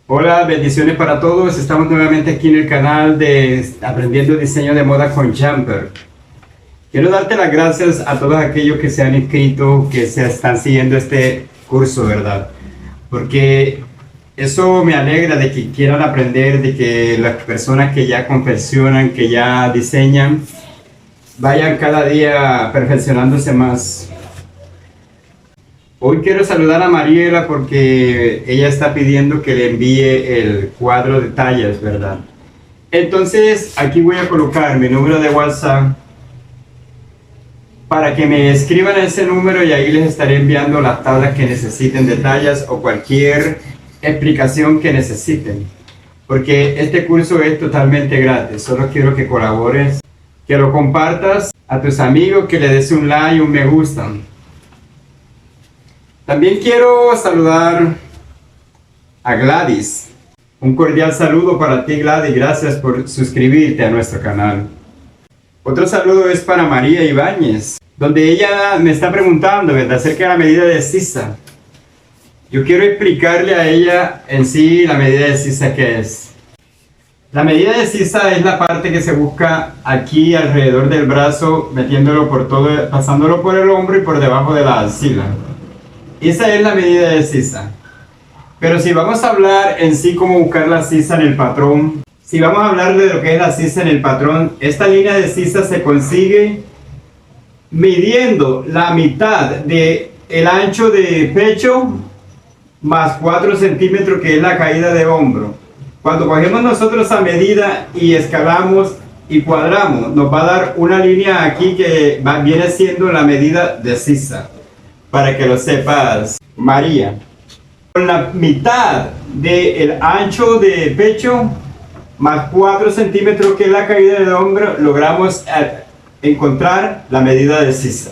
Hola, bendiciones para todos. Estamos nuevamente aquí en el canal de Aprendiendo Diseño de Moda con Jumper. Quiero darte las gracias a todos aquellos que se han inscrito, que se están siguiendo este curso, ¿verdad? Porque eso me alegra de que quieran aprender, de que las personas que ya confeccionan, que ya diseñan, vayan cada día perfeccionándose más. Hoy quiero saludar a Mariela porque ella está pidiendo que le envíe el cuadro de tallas, ¿verdad? Entonces aquí voy a colocar mi número de WhatsApp para que me escriban a ese número y ahí les estaré enviando las tablas que necesiten de tallas o cualquier explicación que necesiten. Porque este curso es totalmente gratis, solo quiero que colabores, que lo compartas a tus amigos, que le des un like, un me gusta. También quiero saludar a Gladys. Un cordial saludo para ti, Gladys. Gracias por suscribirte a nuestro canal. Otro saludo es para María Ibáñez, donde ella me está preguntando, ¿verdad?, acerca de la medida de sisa. Yo quiero explicarle a ella en sí la medida de sisa que es. La medida de sisa es la parte que se busca aquí alrededor del brazo, metiéndolo por todo, pasándolo por el hombro y por debajo de la axila. Esa es la medida de sisa. Pero si vamos a hablar en sí cómo buscar la sisa en el patrón, si vamos a hablar de lo que es la sisa en el patrón, esta línea de sisa se consigue midiendo la mitad de el ancho de pecho más 4 centímetros, que es la caída de hombro. Cuando cogemos nosotros esa medida y escalamos y cuadramos, nos va a dar una línea aquí que viene siendo la medida de sisa. Para que lo sepas, María. Con la mitad del ancho de pecho más 4 centímetros, que es la caída del hombro, logramos encontrar la medida de sisa.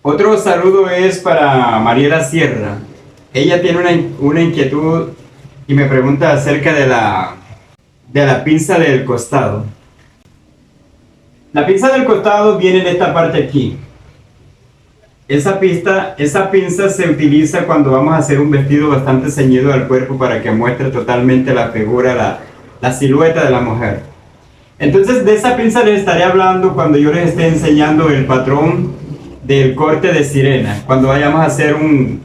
Otro saludo es para Mariela Sierra. Ella tiene una inquietud y me pregunta acerca de la pinza del costado. La pinza del costado viene en esta parte aquí. Esa pinza se utiliza cuando vamos a hacer un vestido bastante ceñido al cuerpo para que muestre totalmente la figura, la silueta de la mujer. Entonces de esa pinza les estaré hablando cuando yo les esté enseñando el patrón del corte de sirena. Cuando vayamos a hacer un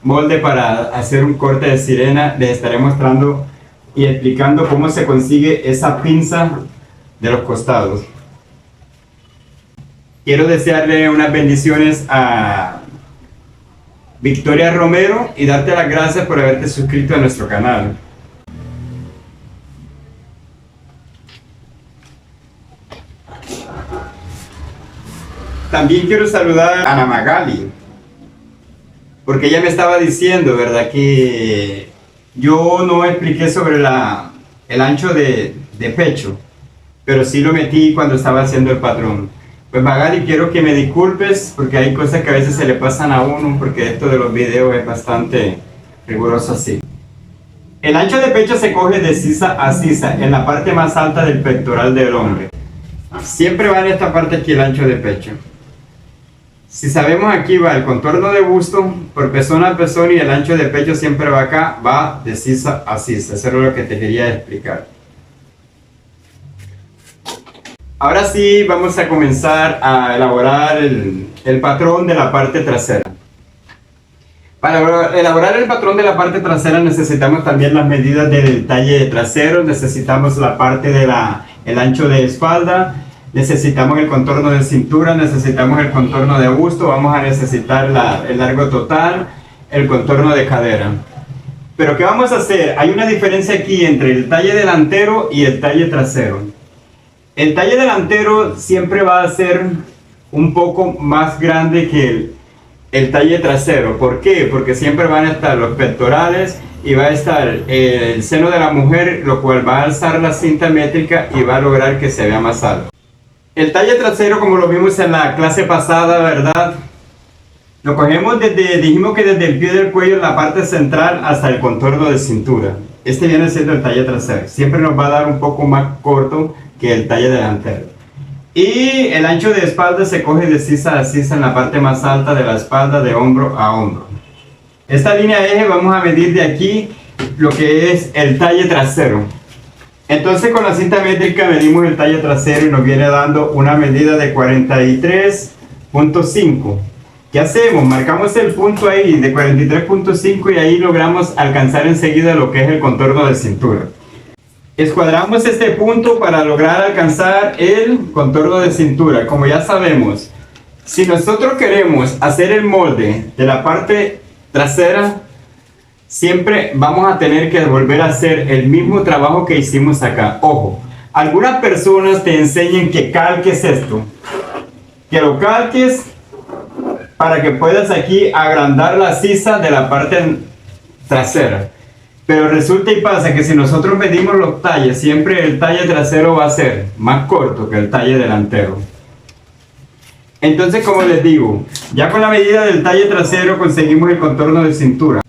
molde para hacer un corte de sirena, les estaré mostrando y explicando cómo se consigue esa pinza de los costados. Quiero desearle unas bendiciones a Victoria Romero y darte las gracias por haberte suscrito a nuestro canal. También quiero saludar a Ana Magali, porque ella me estaba diciendo, ¿verdad?, que yo no expliqué sobre el ancho de pecho, pero sí lo metí cuando estaba haciendo el patrón. Pues Magali, quiero que me disculpes porque hay cosas que a veces se le pasan a uno, porque esto de los videos es bastante riguroso así. El ancho de pecho se coge de sisa a sisa en la parte más alta del pectoral del hombre. Siempre va en esta parte aquí el ancho de pecho. Si sabemos, aquí va el contorno de busto por pezón a pezón, y el ancho de pecho siempre va acá, va de sisa a sisa. Eso es lo que te quería explicar. Ahora sí, vamos a comenzar a elaborar el patrón de la parte trasera. Para elaborar el patrón de la parte trasera necesitamos también las medidas del talle trasero, necesitamos la parte el ancho de espalda, necesitamos el contorno de cintura, necesitamos el contorno de busto, vamos a necesitar el largo total, el contorno de cadera. Pero ¿qué vamos a hacer? Hay una diferencia aquí entre el talle delantero y el talle trasero. El talle delantero siempre va a ser un poco más grande que el talle trasero. ¿Por qué? Porque siempre van a estar los pectorales y va a estar el seno de la mujer, lo cual va a alzar la cinta métrica y va a lograr que se vea más alto. El talle trasero, como lo vimos en la clase pasada, ¿verdad?, Lo cogemos dijimos que desde el pie del cuello en la parte central hasta el contorno de cintura. Este viene siendo el talle trasero. Siempre nos va a dar un poco más corto que el talle delantero. Y el ancho de espalda se coge de sisa a sisa en la parte más alta de la espalda, de hombro a hombro. Esta línea de eje vamos a medir de aquí lo que es el talle trasero. Entonces con la cinta métrica medimos el talle trasero y nos viene dando una medida de 43.5. ¿Qué hacemos? Marcamos el punto ahí de 43.5 y ahí logramos alcanzar enseguida lo que es el contorno de cintura. Escuadramos este punto para lograr alcanzar el contorno de cintura. Como ya sabemos, si nosotros queremos hacer el molde de la parte trasera, siempre vamos a tener que volver a hacer el mismo trabajo que hicimos acá. Ojo, algunas personas te enseñan que calques esto, que lo calques para que puedas aquí agrandar la sisa de la parte trasera. Pero resulta y pasa que si nosotros medimos los talles, siempre el talle trasero va a ser más corto que el talle delantero. Entonces, como les digo, ya con la medida del talle trasero conseguimos el contorno de cintura.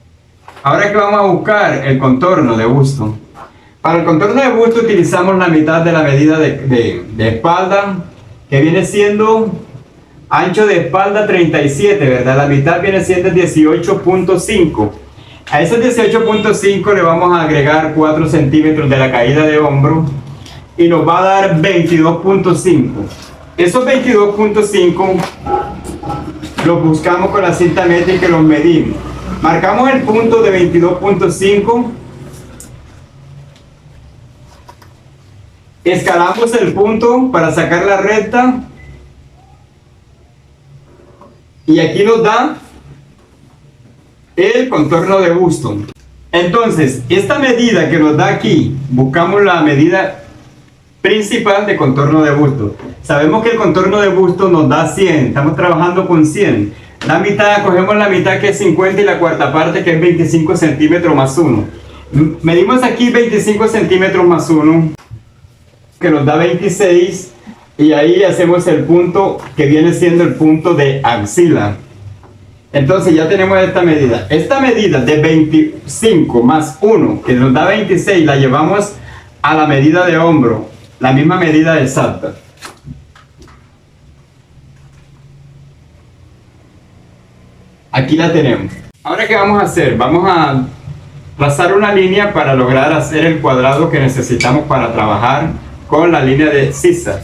Ahora que vamos a buscar el contorno de busto. Para el contorno de busto utilizamos la mitad de la medida de espalda, que viene siendo ancho de espalda 37, ¿verdad? La mitad viene siendo 18.5. A esos 18.5 le vamos a agregar 4 centímetros de la caída de hombro y nos va a dar 22.5. Esos 22.5 los buscamos con la cinta métrica y los medimos. Marcamos el punto de 22.5. Escalamos el punto para sacar la recta. Y aquí nos da el contorno de busto. Entonces, esta medida que nos da aquí, buscamos la medida principal de contorno de busto. Sabemos que el contorno de busto nos da 100, estamos trabajando con 100. La mitad, cogemos la mitad que es 50 y la cuarta parte que es 25 centímetros más 1. Medimos aquí 25 centímetros más 1, que nos da 26, y ahí hacemos el punto que viene siendo el punto de axila. Entonces ya tenemos esta medida. Esta medida de 25 más 1, que nos da 26, la llevamos a la medida de hombro, la misma medida exacta. Aquí la tenemos. Ahora, ¿qué vamos a hacer? Vamos a trazar una línea para lograr hacer el cuadrado que necesitamos para trabajar con la línea de sisa.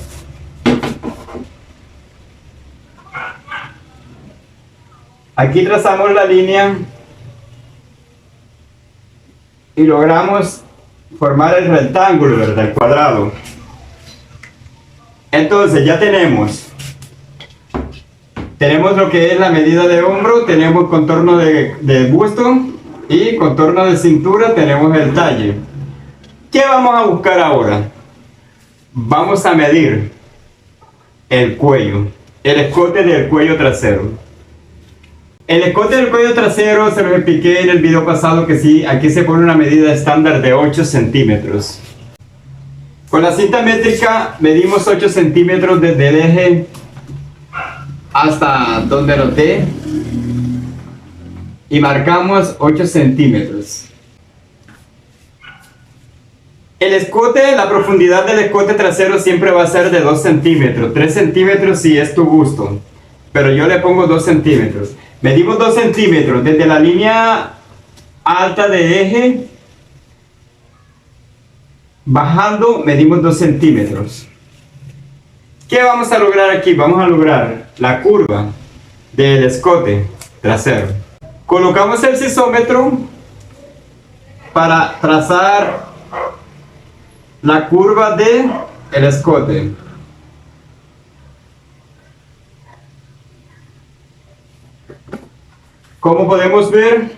Aquí trazamos la línea y logramos formar el rectángulo, ¿verdad? El cuadrado. Entonces ya tenemos lo que es la medida de hombro, tenemos contorno de busto y contorno de cintura, tenemos el talle. ¿Qué vamos a buscar ahora? Vamos a medir el cuello, el escote del cuello trasero. El escote del cuello trasero se lo expliqué en el video pasado que sí, aquí se pone una medida estándar de 8 centímetros. Con la cinta métrica medimos 8 centímetros desde el eje hasta donde lo dé y marcamos 8 centímetros. El escote, la profundidad del escote trasero siempre va a ser de 2 centímetros, 3 centímetros si es tu gusto, pero yo le pongo 2 centímetros. Medimos 2 centímetros desde la línea alta de eje, bajando medimos 2 centímetros. ¿Qué vamos a lograr aquí? Vamos a lograr la curva del escote trasero. Colocamos el sisómetro para trazar la curva del escote. Como podemos ver,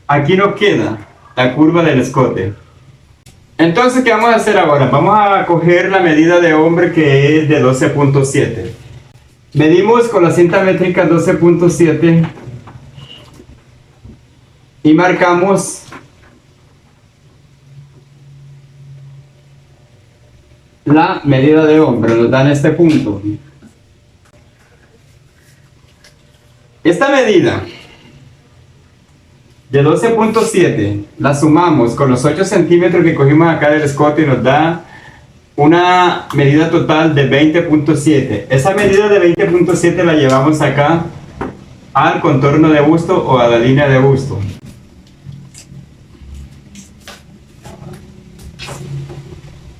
aquí nos queda la curva del escote. Entonces, ¿qué vamos a hacer ahora? Vamos a coger la medida de hombre que es de 12.7. Medimos con la cinta métrica 12.7 y marcamos la medida de hombre, nos dan este punto. Esta medida de 12.7 la sumamos con los 8 centímetros que cogimos acá del escote y nos da una medida total de 20.7. Esa medida de 20.7 la llevamos acá al contorno de busto o a la línea de busto.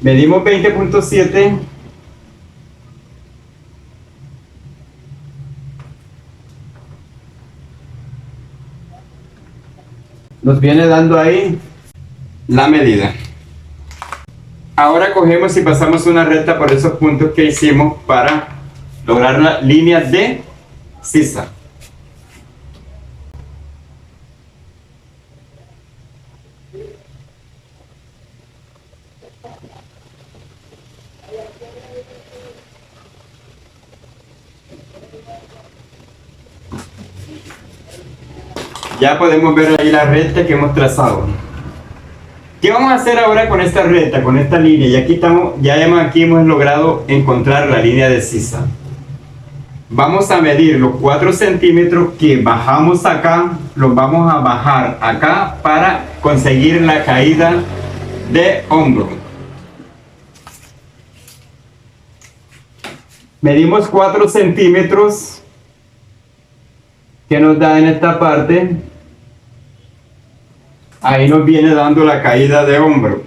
Medimos 20.7. Nos viene dando ahí la medida. Ahora cogemos y pasamos una recta por esos puntos que hicimos para lograr la línea de sisa. Ya podemos ver ahí la recta que hemos trazado. ¿Qué vamos a hacer ahora con esta recta, con esta línea? Y aquí aquí hemos logrado encontrar la línea de sisa. Vamos a medir los 4 centímetros que bajamos acá, los vamos a bajar acá para conseguir la caída de hombro. Medimos 4 centímetros que nos da en esta parte. Ahí nos viene dando la caída de hombro.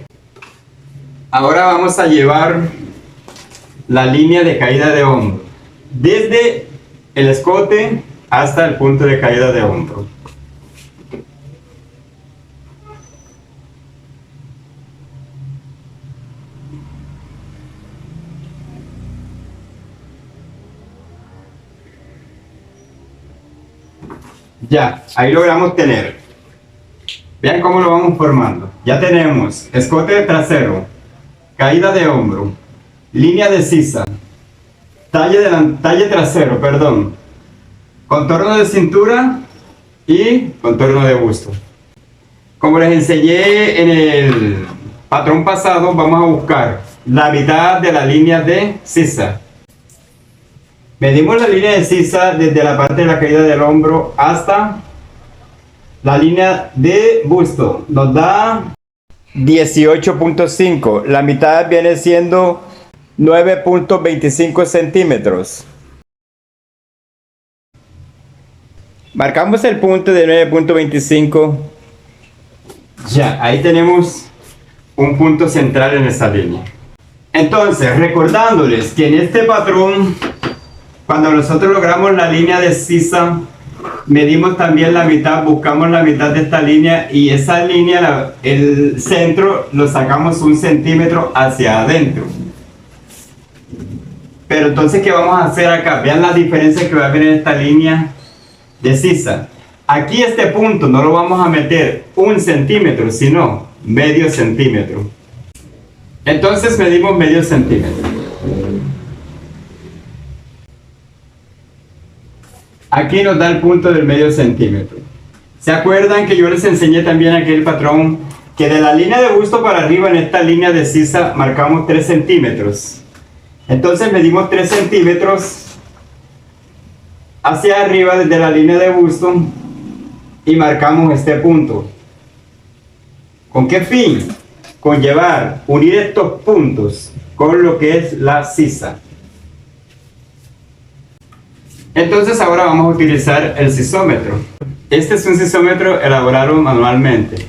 Ahora vamos a llevar la línea de caída de hombro desde el escote hasta el punto de caída de hombro. Ya, ahí logramos tener. Vean cómo lo vamos formando. Ya tenemos escote trasero, caída de hombro, línea de sisa, talle trasero, perdón, contorno de cintura y contorno de busto. Como les enseñé en el patrón pasado, vamos a buscar la mitad de la línea de sisa. Medimos la línea de sisa desde la parte de la caída del hombro hasta la línea de busto. Nos da 18.5. La mitad viene siendo 9.25 centímetros. Marcamos el punto de 9.25. Ya, ahí tenemos un punto central en esa línea. Entonces, recordándoles que en este patrón, cuando nosotros logramos la línea de sisa, medimos también la mitad, buscamos la mitad de esta línea y esa línea, el centro, lo sacamos 1 centímetro hacia adentro. Pero entonces, ¿qué vamos a hacer acá? Vean la diferencia que va a haber en esta línea de sisa. Aquí este punto no lo vamos a meter 1 centímetro, sino medio centímetro. Entonces medimos medio centímetro. Aquí nos da el punto del medio centímetro. ¿Se acuerdan que yo les enseñé también aquí el patrón? Que de la línea de busto para arriba en esta línea de sisa marcamos 3 centímetros. Entonces medimos 3 centímetros hacia arriba desde la línea de busto y marcamos este punto. ¿Con qué fin? Con unir estos puntos con lo que es la sisa. Entonces ahora vamos a utilizar el sisómetro. Este es un sisómetro elaborado manualmente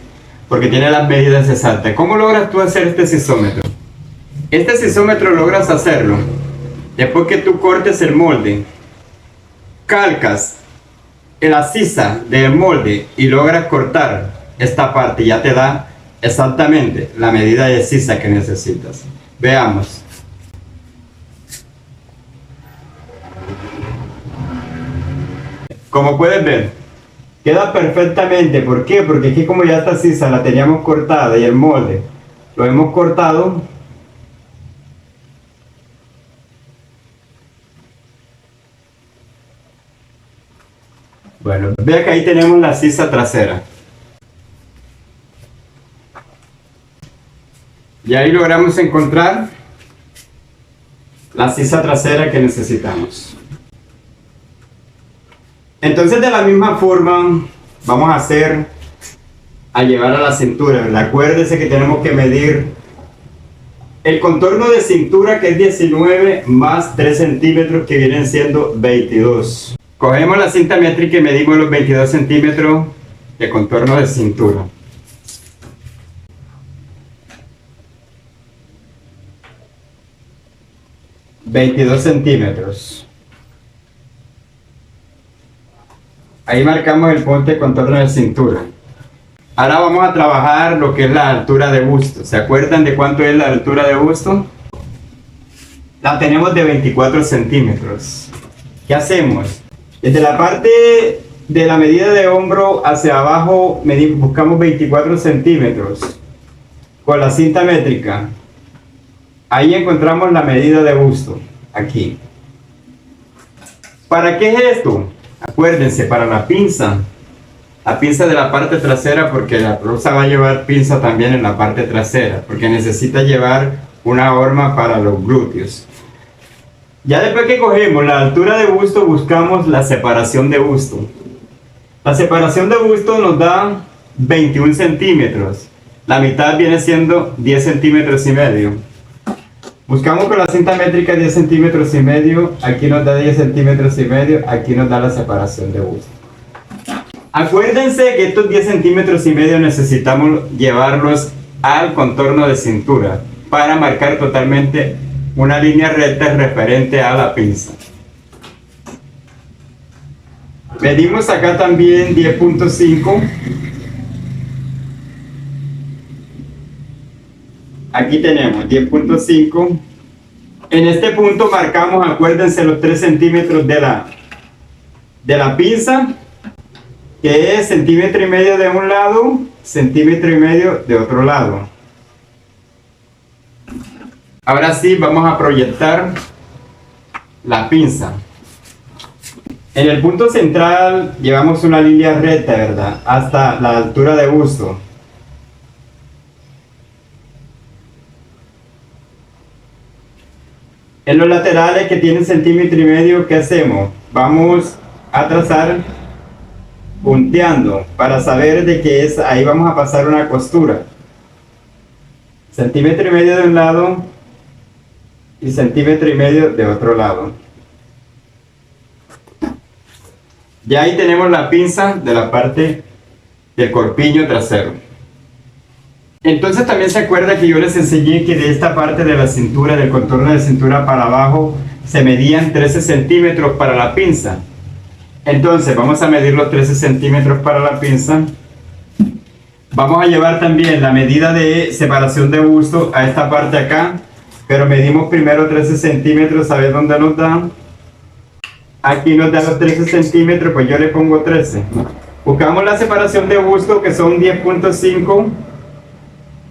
porque tiene las medidas exactas. ¿Cómo logras tú hacer este sisómetro? Este sisómetro logras hacerlo después que tú cortes el molde, calcas la sisa del molde y logras cortar esta parte. Ya te da exactamente la medida de sisa que necesitas. Veamos. Como puedes ver, queda perfectamente. ¿Por qué? Porque aquí, como ya esta sisa la teníamos cortada y el molde lo hemos cortado, bueno, vea que ahí tenemos la sisa trasera. Y ahí logramos encontrar la sisa trasera que necesitamos. Entonces de la misma forma vamos a hacer a llevar a la cintura, ¿verdad? Acuérdese que tenemos que medir el contorno de cintura, que es 19 más 3 centímetros, que vienen siendo 22. Cogemos la cinta métrica y medimos los 22 centímetros de contorno de cintura. $22 centímetros. Ahí marcamos el punto de contorno de cintura. Ahora vamos a trabajar lo que es la altura de busto. ¿Se acuerdan de cuánto es la altura de busto? La tenemos de 24 centímetros. ¿Qué hacemos? Desde la parte de la medida de hombro hacia abajo buscamos 24 centímetros con la cinta métrica. Ahí encontramos la medida de busto, aquí. ¿Para qué es esto? Acuérdense, para la pinza de la parte trasera, porque la blusa va a llevar pinza también en la parte trasera, porque necesita llevar una horma para los glúteos. Ya después que cogemos la altura de busto, buscamos la separación de busto. La separación de busto nos da 21 centímetros. La mitad viene siendo 10 centímetros y medio. Buscamos con la cinta métrica 10 centímetros y medio. Aquí nos da 10 centímetros y medio. Aquí nos da la separación de busto. Acuérdense que estos 10 centímetros y medio necesitamos llevarlos al contorno de cintura para marcar totalmente una línea recta referente a la pinza. Medimos acá también 10.5. Aquí tenemos 10.5. En este punto marcamos, acuérdense, los 3 centímetros de la pinza, que es 1,5 centímetros de un lado, 1,5 centímetros de otro lado. Ahora sí, vamos a proyectar la pinza. En el punto central llevamos una línea recta, ¿verdad? Hasta la altura de busto. En los laterales, que tienen 1,5 centímetros, ¿qué hacemos? Vamos a trazar punteando para saber de qué es. Ahí vamos a pasar una costura. 1,5 centímetros de un lado y 1,5 centímetros de otro lado. Ya ahí tenemos la pinza de la parte del corpiño trasero. Entonces también se acuerda que yo les enseñé que de esta parte de la cintura, del contorno de cintura para abajo, se medían 13 centímetros para la pinza. Entonces vamos a medir los 13 centímetros para la pinza. Vamos a llevar también la medida de separación de busto a esta parte acá, pero medimos primero 13 centímetros. ¿Sabes dónde nos da? Aquí nos da los 13 centímetros, pues yo le pongo 13. Buscamos la separación de busto, que son 10.5.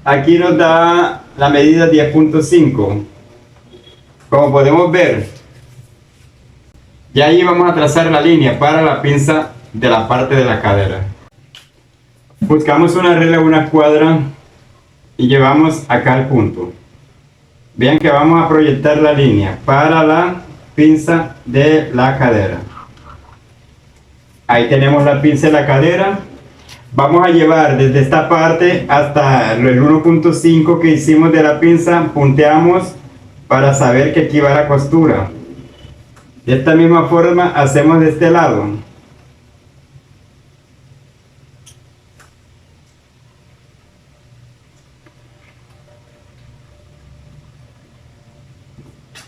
Aquí nos da la medida 10.5. Como podemos ver, ya ahí vamos a trazar la línea para la pinza de la parte de la cadera. Buscamos una regla, una escuadra y llevamos acá al punto. Vean que vamos a proyectar la línea para la pinza de la cadera. Ahí tenemos la pinza de la cadera. Vamos a llevar desde esta parte hasta el 1.5 que hicimos de la pinza. Punteamos para saber que aquí va la costura. De esta misma forma hacemos de este lado.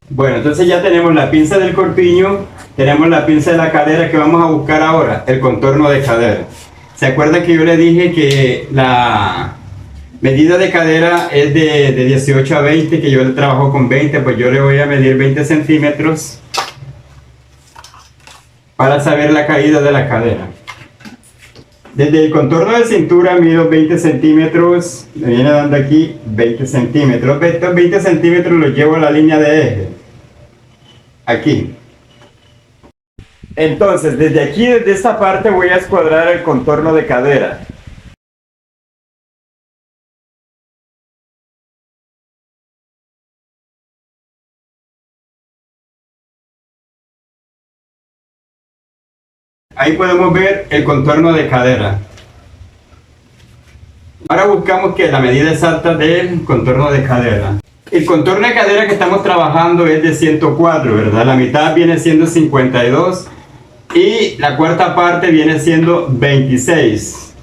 Bueno, entonces ya tenemos la pinza del corpiño, tenemos la pinza de la cadera, que vamos a buscar ahora, el contorno de cadera. ¿Se acuerdan que yo le dije que la medida de cadera es de 18 a 20, que yo trabajo con 20? Pues yo le voy a medir 20 centímetros para saber la caída de la cadera. Desde el contorno de cintura mido 20 centímetros, me viene dando aquí 20 centímetros. Estos 20 centímetros los llevo a la línea de eje. Aquí. Entonces, desde aquí, desde esta parte, voy a escuadrar el contorno de cadera. ahí podemos ver el contorno de cadera. Ahora buscamos que la medida exacta del contorno de cadera. El contorno de cadera que estamos trabajando es de 104, ¿verdad? La mitad viene siendo 52 y la cuarta parte viene siendo 26.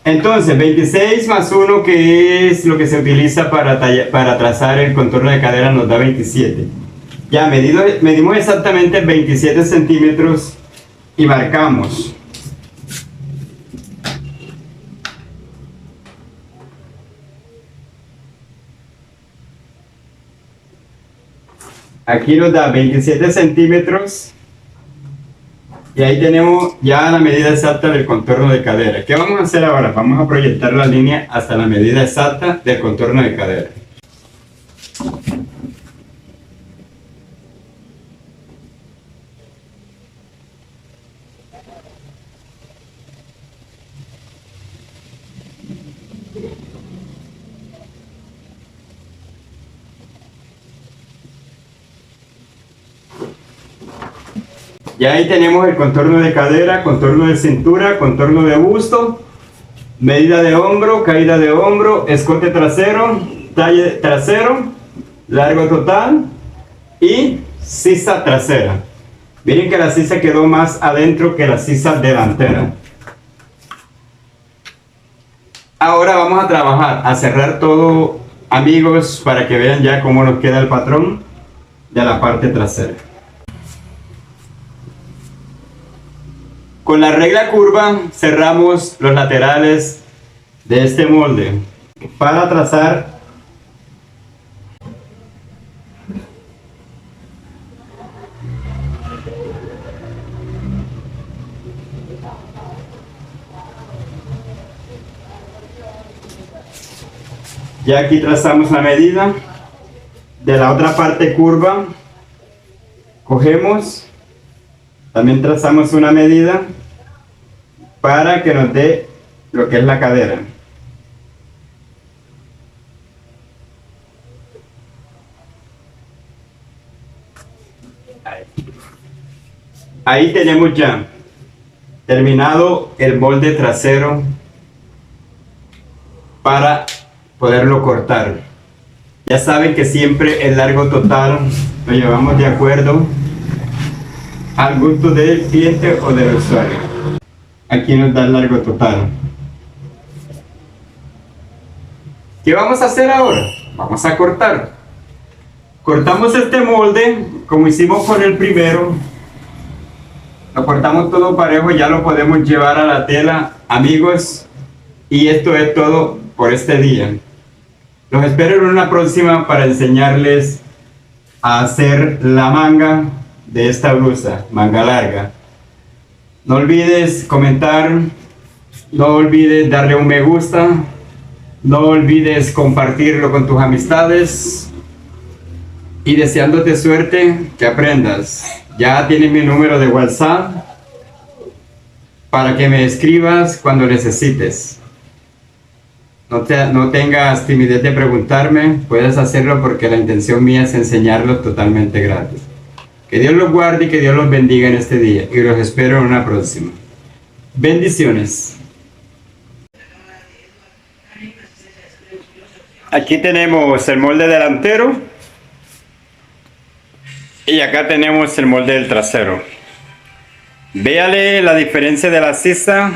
Entonces, 26 más 1, que es lo que se utiliza para trazar el contorno de cadera, nos da 27. Ya medimos exactamente 27 centímetros y marcamos. Aquí nos da 27 centímetros y ahí tenemos ya la medida exacta del contorno de cadera. ¿Qué vamos a hacer ahora? Vamos a proyectar la línea hasta la medida exacta del contorno de cadera. Ya ahí tenemos el contorno de cadera, contorno de cintura, contorno de busto, medida de hombro, caída de hombro, escote trasero, talle trasero, largo total y sisa trasera. Miren que la sisa quedó más adentro que la sisa delantera. Ahora vamos a trabajar, a cerrar todo, amigos, para que vean ya cómo nos queda el patrón de la parte trasera. Con la regla curva cerramos los laterales de este molde para trazar ya aquí trazamos la medida de la otra parte curva, cogemos, también trazamos una medida para que nos dé lo que es la cadera. Ahí tenemos ya terminado el molde trasero para poderlo cortar. Ya saben que siempre el largo total lo llevamos de acuerdo al gusto del cliente o del usuario. Aquí nos da el largo total. ¿Qué vamos a hacer ahora? Vamos a cortar. Cortamos este molde como hicimos con el primero. Lo cortamos todo parejo, ya lo podemos llevar a la tela, amigos. Y esto es todo por este día. Los espero en una próxima para enseñarles a hacer la manga de esta blusa, manga larga. No olvides comentar, no olvides darle un me gusta, no olvides compartirlo con tus amistades y deseándote suerte, que aprendas. Ya tienes mi número de WhatsApp para que me escribas cuando necesites. No tengas timidez de preguntarme, puedes hacerlo porque la intención mía es enseñarlo totalmente gratis. Que Dios los guarde y que Dios los bendiga en este día. Y los espero en una próxima. Bendiciones. Aquí tenemos el molde delantero. Y acá tenemos el molde del trasero. Véale la diferencia de la sisa.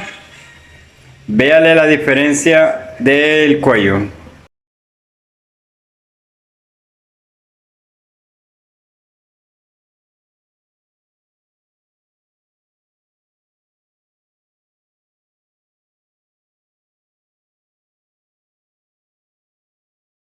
Véale la diferencia del cuello.